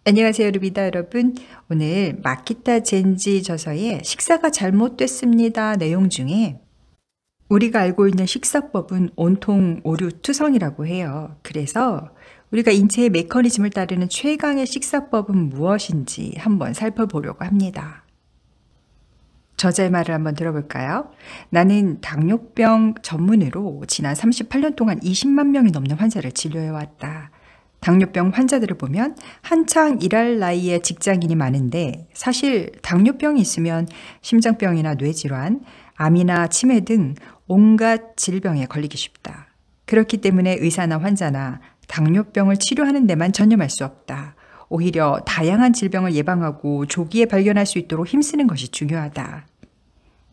안녕하세요, 루비다 여러분. 오늘 마키타 젠지 저서의 식사가 잘못됐습니다 내용 중에 우리가 알고 있는 식사법은 온통 오류투성이라고 해요. 그래서 우리가 인체의 메커니즘을 따르는 최강의 식사법은 무엇인지 한번 살펴보려고 합니다. 저자의 말을 한번 들어볼까요? 나는 당뇨병 전문의로 지난 38년 동안 20만 명이 넘는 환자를 진료해왔다. 당뇨병 환자들을 보면 한창 일할 나이에 직장인이 많은데 사실 당뇨병이 있으면 심장병이나 뇌질환, 암이나 치매 등 온갖 질병에 걸리기 쉽다. 그렇기 때문에 의사나 환자나 당뇨병을 치료하는 데만 전념할 수 없다. 오히려 다양한 질병을 예방하고 조기에 발견할 수 있도록 힘쓰는 것이 중요하다.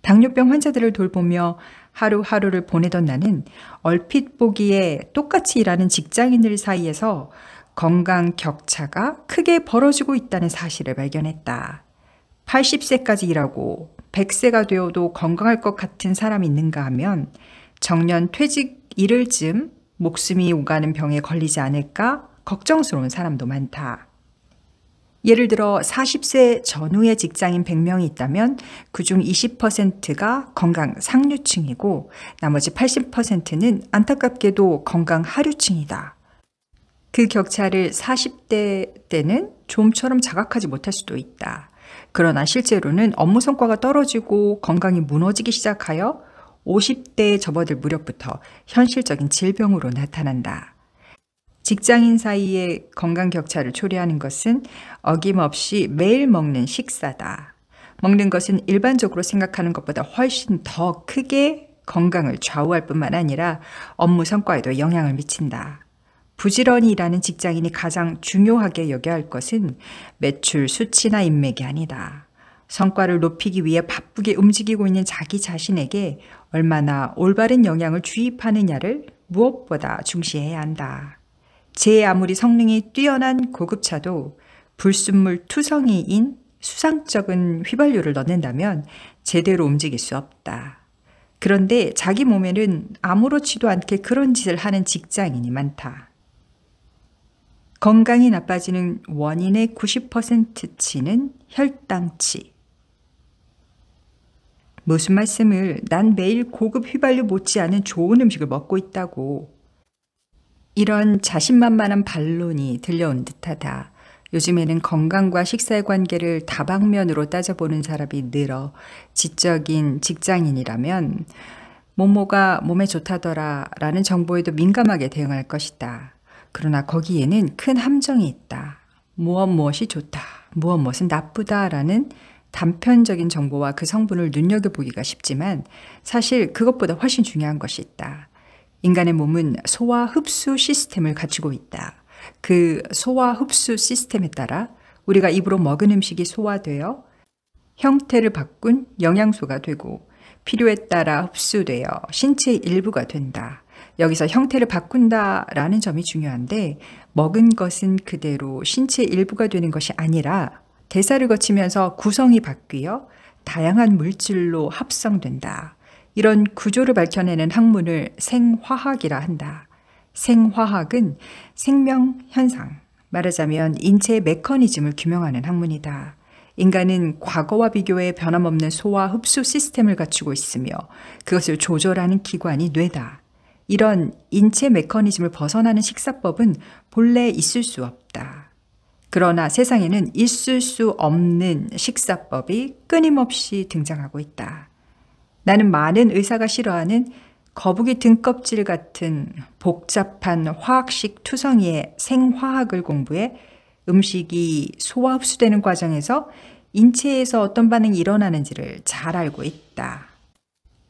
당뇨병 환자들을 돌보며 하루하루를 보내던 나는 얼핏 보기에 똑같이 일하는 직장인들 사이에서 건강 격차가 크게 벌어지고 있다는 사실을 발견했다. 80세까지 일하고 100세가 되어도 건강할 것 같은 사람이 있는가 하면 정년 퇴직 이를 즈음 목숨이 오가는 병에 걸리지 않을까 걱정스러운 사람도 많다. 예를 들어 40세 전후의 직장인 100명이 있다면 그중 20%가 건강 상류층이고 나머지 80%는 안타깝게도 건강 하류층이다. 그 격차를 40대 때는 좀처럼 자각하지 못할 수도 있다. 그러나 실제로는 업무 성과가 떨어지고 건강이 무너지기 시작하여 50대에 접어들 무렵부터 현실적인 질병으로 나타난다. 직장인 사이의 건강 격차를 초래하는 것은 어김없이 매일 먹는 식사다. 먹는 것은 일반적으로 생각하는 것보다 훨씬 더 크게 건강을 좌우할 뿐만 아니라 업무 성과에도 영향을 미친다. 부지런히 일하는 직장인이 가장 중요하게 여겨야 할 것은 매출 수치나 인맥이 아니다. 성과를 높이기 위해 바쁘게 움직이고 있는 자기 자신에게 얼마나 올바른 영향을 주입하느냐를 무엇보다 중시해야 한다. 제 아무리 성능이 뛰어난 고급차도 불순물 투성이인 수상쩍은 휘발유를 넣는다면 제대로 움직일 수 없다. 그런데 자기 몸에는 아무렇지도 않게 그런 짓을 하는 직장인이 많다. 건강이 나빠지는 원인의 90%치는 혈당치. 무슨 말씀을? 난 매일 고급 휘발유 못지않은 좋은 음식을 먹고 있다고. 이런 자신만만한 반론이 들려온 듯하다. 요즘에는 건강과 식사의 관계를 다방면으로 따져보는 사람이 늘어 지적인 직장인이라면 뭐뭐가 몸에 좋다더라 라는 정보에도 민감하게 대응할 것이다. 그러나 거기에는 큰 함정이 있다. 무엇이 좋다, 무엇은 나쁘다라는 단편적인 정보와 그 성분을 눈여겨보기가 쉽지만 사실 그것보다 훨씬 중요한 것이 있다. 인간의 몸은 소화 흡수 시스템을 갖추고 있다. 그 소화 흡수 시스템에 따라 우리가 입으로 먹은 음식이 소화되어 형태를 바꾼 영양소가 되고 필요에 따라 흡수되어 신체의 일부가 된다. 여기서 형태를 바꾼다라는 점이 중요한데 먹은 것은 그대로 신체의 일부가 되는 것이 아니라 대사를 거치면서 구성이 바뀌어 다양한 물질로 합성된다. 이런 구조를 밝혀내는 학문을 생화학이라 한다. 생화학은 생명 현상, 말하자면 인체의 메커니즘을 규명하는 학문이다. 인간은 과거와 비교해 변함없는 소화 흡수 시스템을 갖추고 있으며 그것을 조절하는 기관이 뇌다. 이런 인체 메커니즘을 벗어나는 식사법은 본래 있을 수 없다. 그러나 세상에는 있을 수 없는 식사법이 끊임없이 등장하고 있다. 나는 많은 의사가 싫어하는 거북이 등껍질 같은 복잡한 화학식 투성이의 생화학을 공부해 음식이 소화 흡수되는 과정에서 인체에서 어떤 반응이 일어나는지를 잘 알고 있다.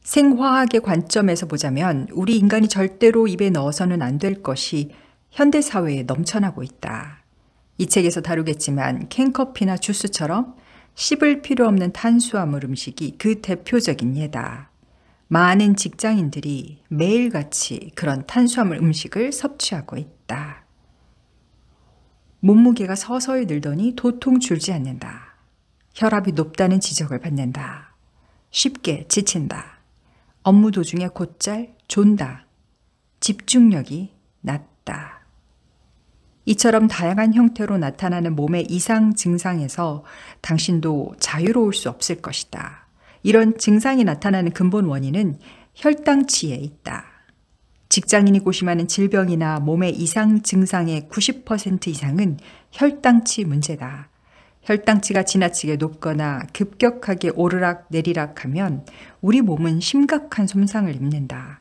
생화학의 관점에서 보자면 우리 인간이 절대로 입에 넣어서는 안 될 것이 현대사회에 넘쳐나고 있다. 이 책에서 다루겠지만 캔커피나 주스처럼 씹을 필요 없는 탄수화물 음식이 그 대표적인 예다. 많은 직장인들이 매일같이 그런 탄수화물 음식을 섭취하고 있다. 몸무게가 서서히 늘더니 도통 줄지 않는다. 혈압이 높다는 지적을 받는다. 쉽게 지친다. 업무 도중에 곧잘 존다. 집중력이 낮다. 이처럼 다양한 형태로 나타나는 몸의 이상 증상에서 당신도 자유로울 수 없을 것이다. 이런 증상이 나타나는 근본 원인은 혈당치에 있다. 직장인이 고심하는 질병이나 몸의 이상 증상의 90% 이상은 혈당치 문제다. 혈당치가 지나치게 높거나 급격하게 오르락 내리락 하면 우리 몸은 심각한 손상을 입는다.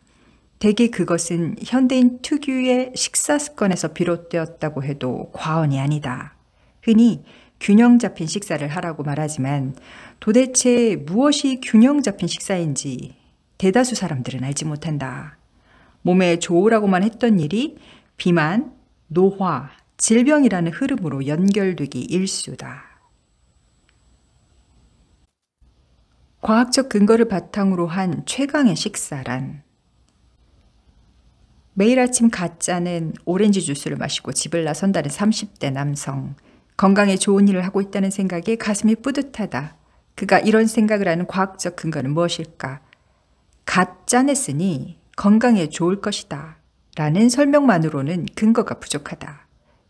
대개 그것은 현대인 특유의 식사 습관에서 비롯되었다고 해도 과언이 아니다. 흔히 균형 잡힌 식사를 하라고 말하지만 도대체 무엇이 균형 잡힌 식사인지 대다수 사람들은 알지 못한다. 몸에 좋으라고만 했던 일이 비만, 노화, 질병이라는 흐름으로 연결되기 일쑤다. 과학적 근거를 바탕으로 한 최강의 식사란 매일 아침 갓 짜낸 오렌지 주스를 마시고 집을 나선다는 30대 남성. 건강에 좋은 일을 하고 있다는 생각에 가슴이 뿌듯하다. 그가 이런 생각을 하는 과학적 근거는 무엇일까? 갓 짜냈으니 건강에 좋을 것이다. 라는 설명만으로는 근거가 부족하다.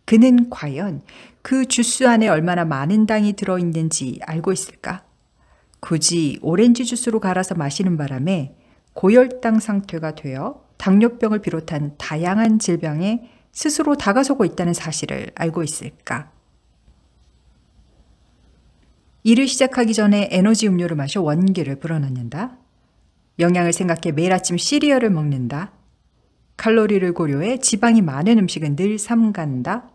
그는 과연 그 주스 안에 얼마나 많은 당이 들어있는지 알고 있을까? 굳이 오렌지 주스로 갈아서 마시는 바람에 고혈당 상태가 되어 당뇨병을 비롯한 다양한 질병에 스스로 다가서고 있다는 사실을 알고 있을까? 일을 시작하기 전에 에너지 음료를 마셔 원기를 불어넣는다. 영양을 생각해 매일 아침 시리얼을 먹는다. 칼로리를 고려해 지방이 많은 음식은 늘 삼간다.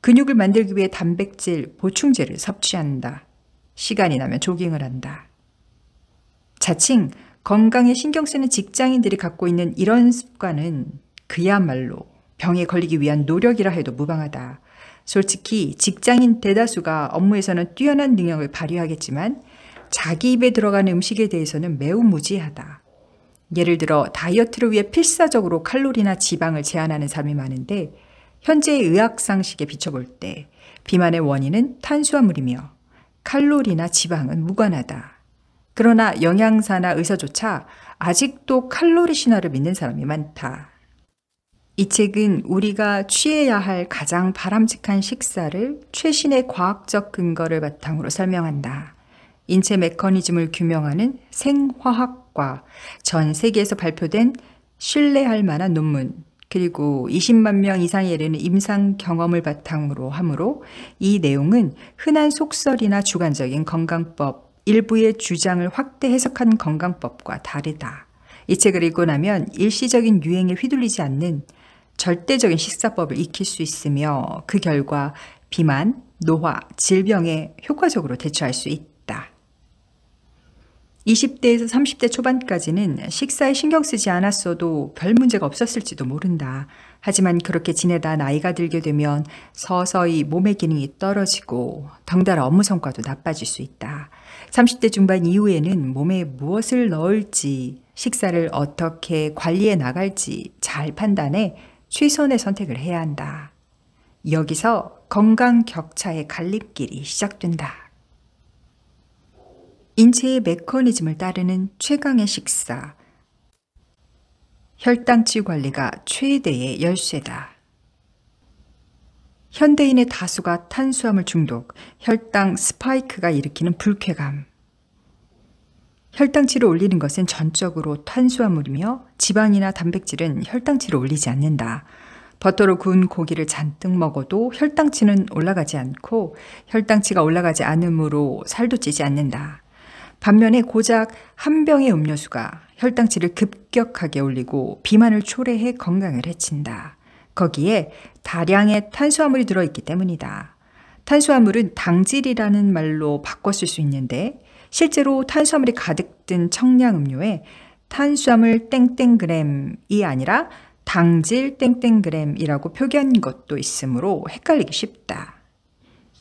근육을 만들기 위해 단백질, 보충제를 섭취한다. 시간이 나면 조깅을 한다. 자칭 건강에 신경 쓰는 직장인들이 갖고 있는 이런 습관은 그야말로 병에 걸리기 위한 노력이라 해도 무방하다. 솔직히 직장인 대다수가 업무에서는 뛰어난 능력을 발휘하겠지만 자기 입에 들어가는 음식에 대해서는 매우 무지하다. 예를 들어 다이어트를 위해 필사적으로 칼로리나 지방을 제한하는 사람이 많은데 현재의 의학 상식에 비춰볼 때 비만의 원인은 탄수화물이며 칼로리나 지방은 무관하다. 그러나 영양사나 의사조차 아직도 칼로리 신화를 믿는 사람이 많다. 이 책은 우리가 취해야 할 가장 바람직한 식사를 최신의 과학적 근거를 바탕으로 설명한다. 인체 메커니즘을 규명하는 생화학과 전 세계에서 발표된 신뢰할 만한 논문, 그리고 20만 명 이상에 이르는 임상 경험을 바탕으로 하므로 이 내용은 흔한 속설이나 주관적인 건강법, 일부의 주장을 확대 해석한 건강법과 다르다. 이 책을 읽고 나면 일시적인 유행에 휘둘리지 않는 절대적인 식사법을 익힐 수 있으며 그 결과 비만, 노화, 질병에 효과적으로 대처할 수 있다. 20대에서 30대 초반까지는 식사에 신경 쓰지 않았어도 별 문제가 없었을지도 모른다. 하지만 그렇게 지내다 나이가 들게 되면 서서히 몸의 기능이 떨어지고 덩달아 업무 성과도 나빠질 수 있다. 30대 중반 이후에는 몸에 무엇을 넣을지, 식사를 어떻게 관리해 나갈지 잘 판단해 최선의 선택을 해야 한다. 여기서 건강 격차의 갈림길이 시작된다. 인체의 메커니즘을 따르는 최강의 식사. 혈당치 관리가 최대의 열쇠다. 현대인의 다수가 탄수화물 중독, 혈당 스파이크가 일으키는 불쾌감. 혈당치를 올리는 것은 전적으로 탄수화물이며 지방이나 단백질은 혈당치를 올리지 않는다. 버터로 구운 고기를 잔뜩 먹어도 혈당치는 올라가지 않고 혈당치가 올라가지 않으므로 살도 찌지 않는다. 반면에 고작 한 병의 음료수가 혈당치를 급격하게 올리고 비만을 초래해 건강을 해친다. 거기에 다량의 탄수화물이 들어있기 때문이다. 탄수화물은 당질이라는 말로 바꿔 쓸 수 있는데 실제로 탄수화물이 가득 든 청량음료에 탄수화물 땡땡그램이 아니라 당질 땡땡그램이라고 표기한 것도 있으므로 헷갈리기 쉽다.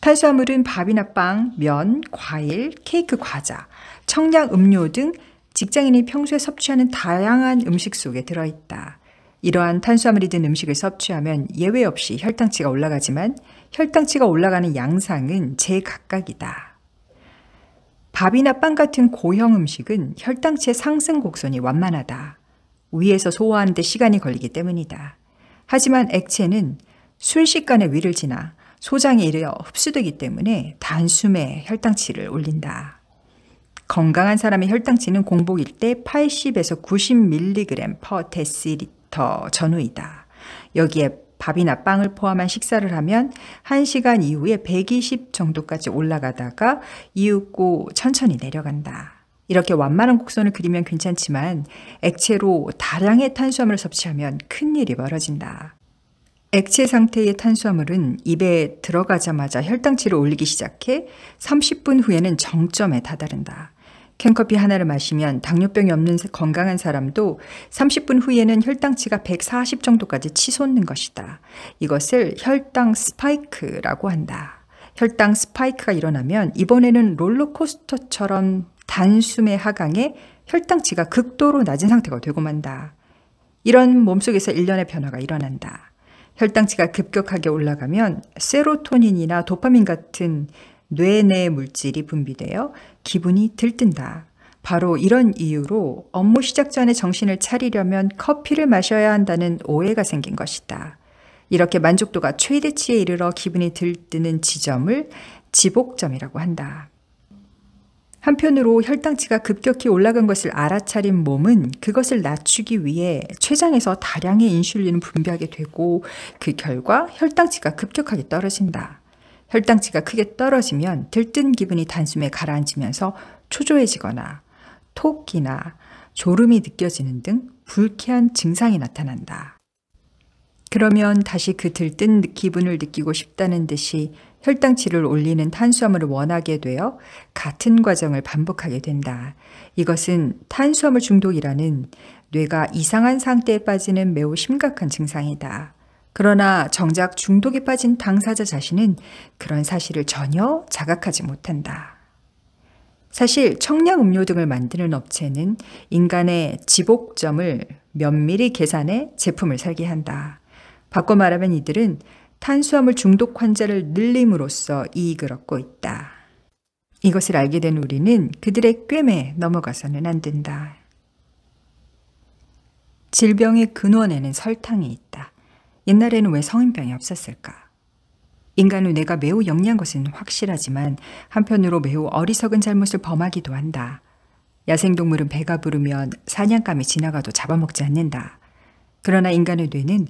탄수화물은 밥이나 빵, 면, 과일, 케이크, 과자, 청량 음료 등 직장인이 평소에 섭취하는 다양한 음식 속에 들어있다. 이러한 탄수화물이 든 음식을 섭취하면 예외 없이 혈당치가 올라가지만 혈당치가 올라가는 양상은 제각각이다. 밥이나 빵 같은 고형 음식은 혈당치의 상승 곡선이 완만하다. 위에서 소화하는 데 시간이 걸리기 때문이다. 하지만 액체는 순식간에 위를 지나 소장에 이르러 흡수되기 때문에 단숨에 혈당치를 올린다. 건강한 사람의 혈당치는 공복일 때 80에서 90mg per 데시리터 전후이다. 여기에 밥이나 빵을 포함한 식사를 하면 1시간 이후에 120 정도까지 올라가다가 이윽고 천천히 내려간다. 이렇게 완만한 곡선을 그리면 괜찮지만 액체로 다량의 탄수화물을 섭취하면 큰일이 벌어진다. 액체 상태의 탄수화물은 입에 들어가자마자 혈당치를 올리기 시작해 30분 후에는 정점에 다다른다. 캔커피 하나를 마시면 당뇨병이 없는 건강한 사람도 30분 후에는 혈당치가 140 정도까지 치솟는 것이다. 이것을 혈당 스파이크라고 한다. 혈당 스파이크가 일어나면 이번에는 롤러코스터처럼 단숨에 하강해 혈당치가 극도로 낮은 상태가 되고 만다. 이런 몸속에서 일련의 변화가 일어난다. 혈당치가 급격하게 올라가면 세로토닌이나 도파민 같은 뇌내 물질이 분비되어 기분이 들뜬다. 바로 이런 이유로 업무 시작 전에 정신을 차리려면 커피를 마셔야 한다는 오해가 생긴 것이다. 이렇게 만족도가 최대치에 이르러 기분이 들뜨는 지점을 지복점이라고 한다. 한편으로 혈당치가 급격히 올라간 것을 알아차린 몸은 그것을 낮추기 위해 췌장에서 다량의 인슐린을 분비하게 되고 그 결과 혈당치가 급격하게 떨어진다. 혈당치가 크게 떨어지면 들뜬 기분이 단숨에 가라앉으면서 초조해지거나 토끼나 졸음이 느껴지는 등 불쾌한 증상이 나타난다. 그러면 다시 그 들뜬 기분을 느끼고 싶다는 듯이 혈당치를 올리는 탄수화물을 원하게 되어 같은 과정을 반복하게 된다. 이것은 탄수화물 중독이라는 뇌가 이상한 상태에 빠지는 매우 심각한 증상이다. 그러나 정작 중독에 빠진 당사자 자신은 그런 사실을 전혀 자각하지 못한다. 사실 청량 음료 등을 만드는 업체는 인간의 지복점을 면밀히 계산해 제품을 설계한다. 바꿔 말하면 이들은 탄수화물 중독 환자를 늘림으로써 이익을 얻고 있다. 이것을 알게 된 우리는 그들의 꿰매에 넘어가서는 안 된다. 질병의 근원에는 설탕이 있다. 옛날에는 왜 성인병이 없었을까? 인간의 뇌가 매우 영리한 것은 확실하지만 한편으로 매우 어리석은 잘못을 범하기도 한다. 야생동물은 배가 부르면 사냥감이 지나가도 잡아먹지 않는다. 그러나 인간의 뇌는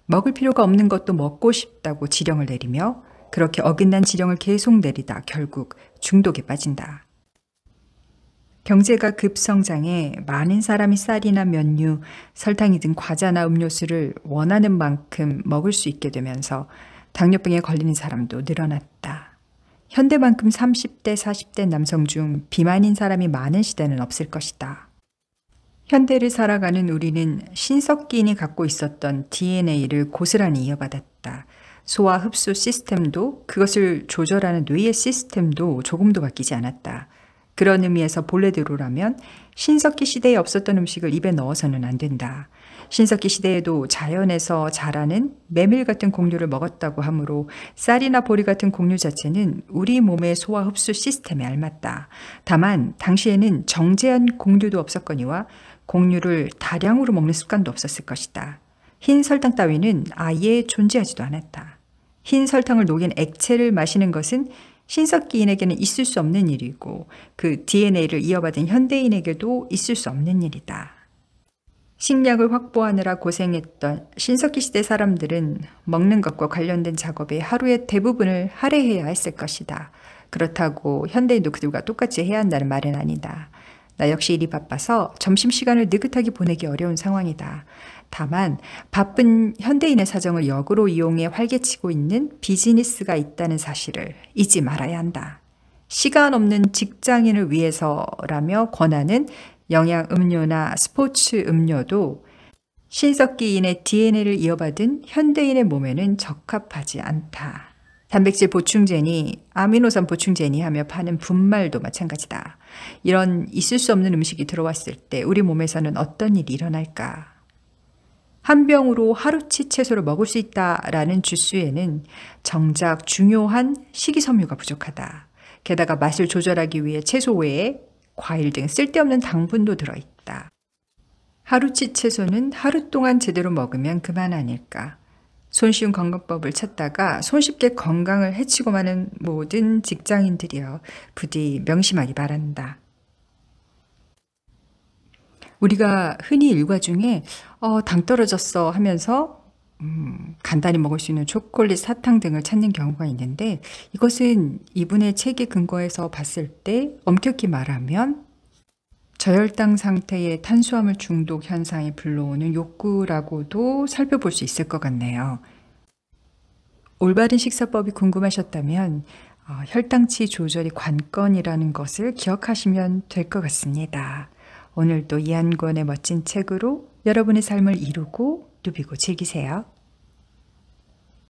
먹을 필요가 없는 것도 먹고 싶다고 지령을 내리며 그렇게 어긋난 지령을 계속 내리다 결국 중독에 빠진다. 경제가 급성장해 많은 사람이 쌀이나 면류, 설탕이 든 과자나 음료수를 원하는 만큼 먹을 수 있게 되면서 당뇨병에 걸리는 사람도 늘어났다. 현대만큼 30대, 40대 남성 중 비만인 사람이 많은 시대는 없을 것이다. 현대를 살아가는 우리는 신석기인이 갖고 있었던 DNA를 고스란히 이어받았다. 소화 흡수 시스템도 그것을 조절하는 뇌의 시스템도 조금도 바뀌지 않았다. 그런 의미에서 본래대로라면 신석기 시대에 없었던 음식을 입에 넣어서는 안 된다. 신석기 시대에도 자연에서 자라는 메밀 같은 곡류를 먹었다고 하므로 쌀이나 보리 같은 곡류 자체는 우리 몸의 소화 흡수 시스템에 알맞다. 다만 당시에는 정제한 곡류도 없었거니와 곡류를 다량으로 먹는 습관도 없었을 것이다. 흰 설탕 따위는 아예 존재하지도 않았다. 흰 설탕을 녹인 액체를 마시는 것은 신석기인에게는 있을 수 없는 일이고 그 DNA를 이어받은 현대인에게도 있을 수 없는 일이다. 식량을 확보하느라 고생했던 신석기 시대 사람들은 먹는 것과 관련된 작업의 하루의 대부분을 할애해야 했을 것이다. 그렇다고 현대인도 그들과 똑같이 해야 한다는 말은 아니다. 나 역시 일이 바빠서 점심시간을 느긋하게 보내기 어려운 상황이다. 다만 바쁜 현대인의 사정을 역으로 이용해 활개치고 있는 비즈니스가 있다는 사실을 잊지 말아야 한다. 시간 없는 직장인을 위해서라며 권하는 영양 음료나 스포츠 음료도 신석기인의 DNA를 이어받은 현대인의 몸에는 적합하지 않다. 단백질 보충제니 아미노산 보충제니 하며 파는 분말도 마찬가지다. 이런 있을 수 없는 음식이 들어왔을 때 우리 몸에서는 어떤 일이 일어날까? 한 병으로 하루치 채소를 먹을 수 있다라는 주스에는 정작 중요한 식이섬유가 부족하다. 게다가 맛을 조절하기 위해 채소 외에 과일 등 쓸데없는 당분도 들어있다. 하루치 채소는 하루 동안 제대로 먹으면 그만 아닐까? 손쉬운 건강법을 찾다가 손쉽게 건강을 해치고 마는 모든 직장인들이여 부디 명심하기 바란다. 우리가 흔히 일과 중에 당 떨어졌어 하면서 간단히 먹을 수 있는 초콜릿, 사탕 등을 찾는 경우가 있는데 이것은 이분의 책에 근거해서 봤을 때 엄격히 말하면 저혈당 상태의 탄수화물 중독 현상이 불러오는 욕구라고도 살펴볼 수 있을 것 같네요. 올바른 식사법이 궁금하셨다면 혈당치 조절이 관건이라는 것을 기억하시면 될 것 같습니다. 오늘도 이한권의 멋진 책으로 여러분의 삶을 이루고 누비고 즐기세요.